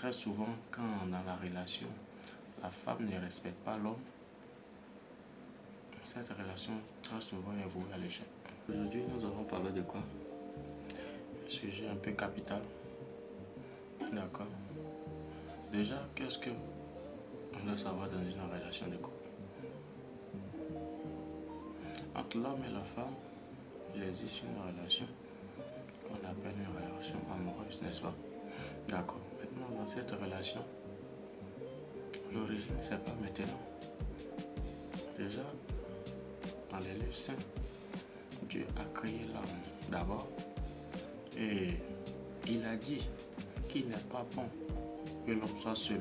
très souvent, quand dans la relation, la femme ne respecte pas l'homme, cette relation très souvent est vouée à l'échec. Aujourd'hui, nous allons parler de quoi? Un sujet un peu capital. D'accord. Déjà, qu'est-ce que on doit savoir dans une relation de couple? Entre l'homme et la femme, il existe une relation qu'on appelle une relation amoureuse, n'est-ce pas? D'accord. Maintenant, dans cette relation, l'origine, c'est pas maintenant. Déjà, dans les livres saints, Dieu a créé l'homme d'abord et il a dit qu'il n'est pas bon que l'homme soit seul.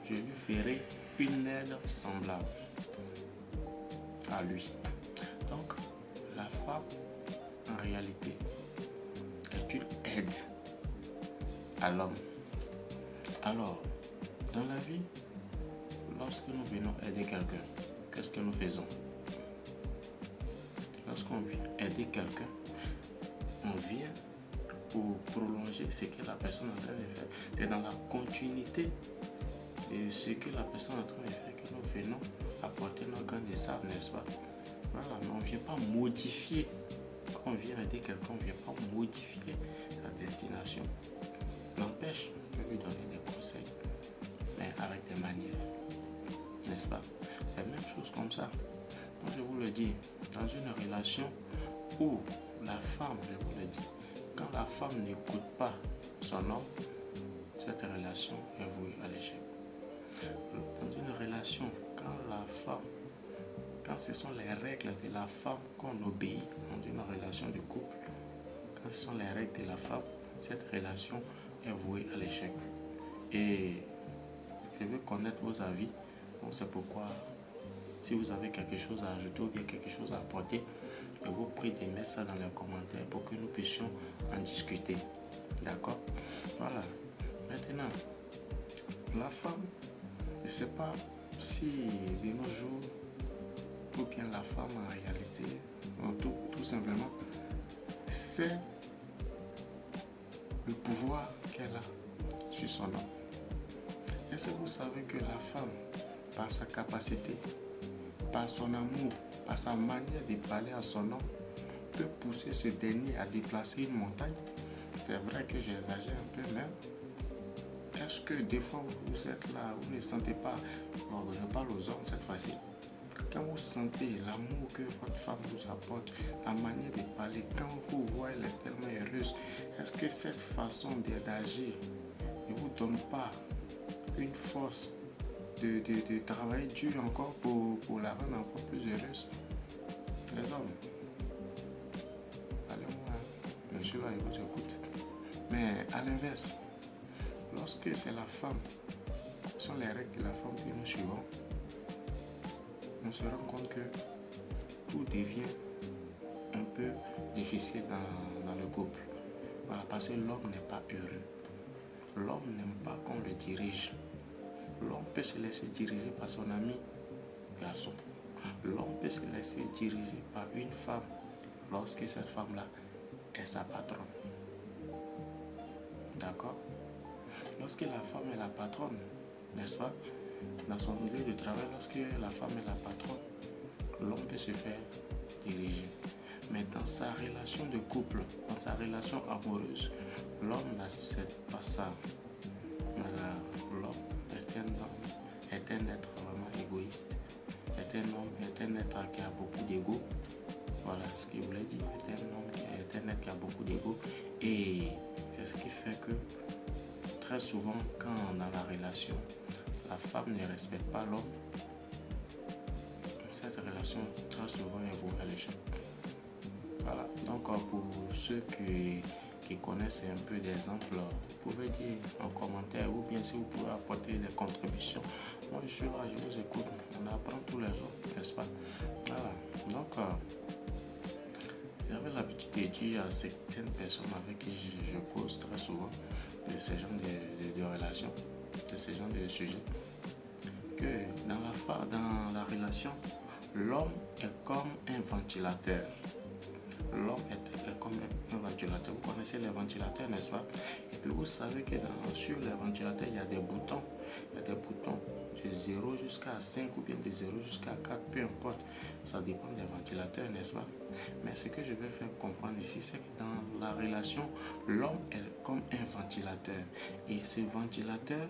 Je lui ferai une aide semblable à lui. Donc, la femme, en réalité, est une aide à l'homme. Alors, dans la vie, lorsque nous venons aider quelqu'un, qu'est-ce que nous faisons? Lorsqu'on vient aider quelqu'un, on vient pour prolonger ce que la personne est en train de faire. C'est dans la continuité de ce que la personne est en train de faire que nous venons apporter nos grains de sable, n'est-ce pas? Voilà, mais on ne vient pas modifier. Quand on vient aider quelqu'un, on ne vient pas modifier sa destination. N'empêche, on peut lui donner des conseils, mais avec des manières, n'est-ce pas? C'est la même chose comme ça. Moi, je vous le dis, dans une relation où la femme, je vous le dis, quand la femme n'écoute pas son homme, cette relation est vouée à l'échec. Dans une relation, quand ce sont les règles de la femme qu'on obéit dans une relation de couple, quand ce sont les règles de la femme, cette relation est vouée à l'échec. Et je veux connaître vos avis, donc c'est pourquoi si vous avez quelque chose à ajouter ou bien quelque chose à apporter, je vous prie de mettre ça dans les commentaires pour que nous puissions en discuter. D'accord? Voilà. Maintenant, la femme, je ne sais pas si de nos jours, ou bien la femme en réalité, tout simplement, c'est le pouvoir qu'elle a sur son homme. Est-ce que vous savez que la femme, par sa capacité, par son amour, par sa manière de parler à son homme, peut pousser ce dernier à déplacer une montagne? C'est vrai que j'exagère un peu, mais est-ce que des fois vous êtes là, vous ne sentez pas, bon, je parle aux hommes cette fois-ci, quand vous sentez l'amour que votre femme vous apporte, la manière de parler, quand vous voyez elle est tellement heureuse, est-ce que cette façon d'agir ne vous donne pas une force de travailler dur encore pour la rendre encore plus heureuse? Les hommes, allez-moi, monsieur là, il vous écoute. Mais à l'inverse, lorsque c'est la femme, ce sont les règles de la femme que nous suivons, on se rend compte que tout devient un peu difficile dans le couple. Voilà, parce que l'homme n'est pas heureux. L'homme n'aime pas qu'on le dirige. L'homme peut se laisser diriger par son ami garçon. L'homme peut se laisser diriger par une femme lorsque cette femme-là est sa patronne. D'accord? Lorsque la femme est la patronne, n'est-ce pas? Dans son milieu de travail, lorsque la femme est la patronne, l'homme peut se faire diriger. Mais dans sa relation de couple, dans sa relation amoureuse, l'homme n'accepte pas ça. Voilà, l'homme est un être vraiment égoïste, est un être qui a beaucoup d'ego. Voilà ce qu'il voulait dire, est un être qui a beaucoup d'ego. Et c'est ce qui fait que très souvent, quand dans la relation, la femme ne respecte pas l'homme, cette relation très souvent est vouée à l'échec. Voilà, donc pour ceux qui connaissent un peu d'exemples, vous pouvez dire en commentaire ou bien si vous pouvez apporter des contributions. Moi je suis là, je vous écoute, on apprend tous les jours, n'est-ce pas? Voilà, donc j'avais l'habitude de dire à certaines personnes avec qui je cause très souvent de ce genre de relations, de ce genre de sujets, que dans la relation, l'homme est comme un ventilateur. L'homme est comme un ventilateur. Vous connaissez les ventilateurs, n'est-ce pas? Et Et vous savez que sur les ventilateurs, il y a des boutons. Il y a des boutons de 0 jusqu'à 5 ou bien de 0 jusqu'à 4, peu importe. Ça dépend des ventilateurs, n'est-ce pas? Mais ce que je vais faire comprendre ici, c'est que dans la relation, l'homme est comme un ventilateur. Et ce ventilateur,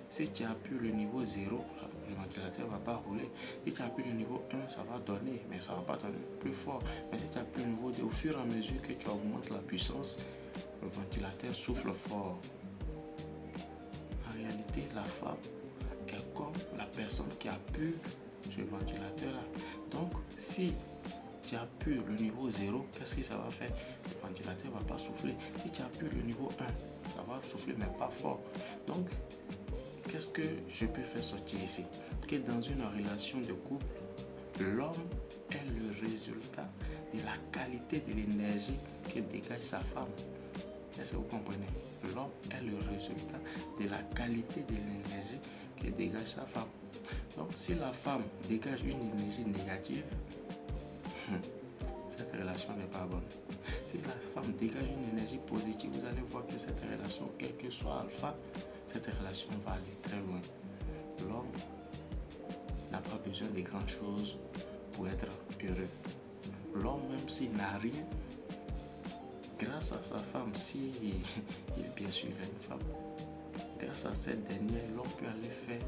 si tu appuies le niveau 0, le ventilateur ne va pas rouler. Si tu appuies le niveau 1, ça va donner, mais ça ne va pas donner plus fort. Mais si tu appuies le niveau 2, au fur et à mesure que tu augmentes la puissance, le ventilateur souffle fort. En réalité, la femme est comme la personne qui appuie ce ventilateur-là. Donc, si tu appuies le niveau 0, qu'est-ce que ça va faire? Le ventilateur ne va pas souffler. Si tu appuies le niveau 1, ça va souffler, mais pas fort. Donc, qu'est-ce que je peux faire sortir ici? Que dans une relation de couple, l'homme est le résultat de la qualité de l'énergie que dégage sa femme. Est-ce que vous comprenez? L'homme est le résultat de la qualité de l'énergie que dégage sa femme. Donc, si la femme dégage une énergie négative, cette relation n'est pas bonne. Si la femme dégage une énergie positive, vous allez voir que cette relation, quel que soit alpha, cette relation va aller très loin. L'homme n'a pas besoin de grandes choses pour être heureux. L'homme, même s'il n'a rien, grâce à sa femme, si bien sûr il a une femme, grâce à cette dernière, l'homme peut aller faire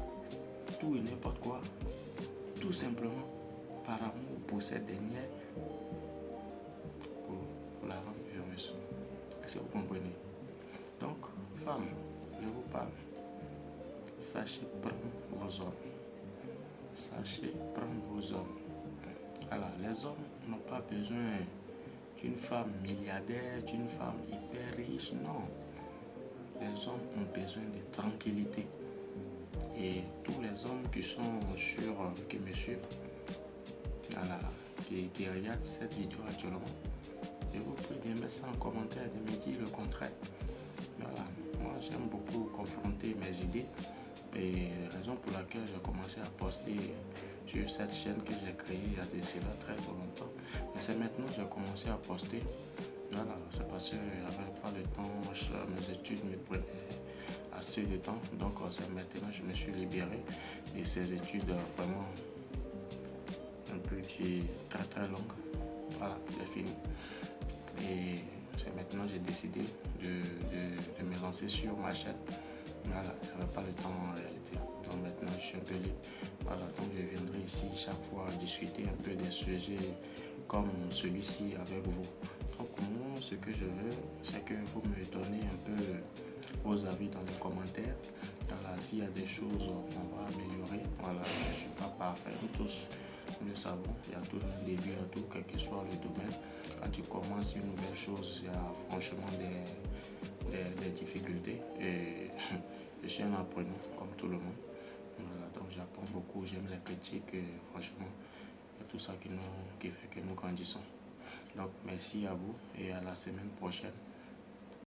tout et n'importe quoi, tout simplement par amour pour cette dernière, pour la rendre heureuse. Est-ce que vous comprenez? Donc, femme, je vous parle. Sachez prendre vos hommes. Sachez prendre vos hommes. Alors, les hommes n'ont pas besoin d'une femme milliardaire, d'une femme hyper riche, non. Les hommes ont besoin de tranquillité. Et tous les hommes qui sont qui me suivent, voilà, qui regardent cette vidéo actuellement, je vous prie de mettre ça en commentaire, de me dire le contraire. Voilà, moi j'aime beaucoup confronter mes idées. Et raison pour laquelle j'ai commencé à poster sur cette chaîne que j'ai créée il y a de cela très longtemps. Mais c'est maintenant que j'ai commencé à poster. Voilà, c'est parce que je n'avais pas le temps, mes études me prenaient assez de temps. Donc c'est maintenant que je me suis libéré. Et ces études vraiment un peu très très longues. Voilà, j'ai fini. Et c'est maintenant que j'ai décidé de me lancer sur ma chaîne. Voilà, je n'avais pas le temps en réalité. Donc maintenant je suis un peu libre. Voilà, donc je viendrai ici chaque fois discuter un peu des sujets comme celui-ci avec vous. Donc moi, ce que je veux, c'est que vous me donnez un peu vos avis dans les commentaires. Voilà, s'il y a des choses, on va améliorer. Voilà, je ne suis pas parfait. Nous tous, nous le savons. Il y a toujours un début à tout, quel que soit le domaine. Quand tu commences une nouvelle chose, il y a franchement des difficultés. Et je suis un apprenant, comme tout le monde. Voilà, donc j'apprends beaucoup, j'aime les critiques. Et franchement, c'est tout ça qui fait que nous grandissons. Donc merci à vous et à la semaine prochaine.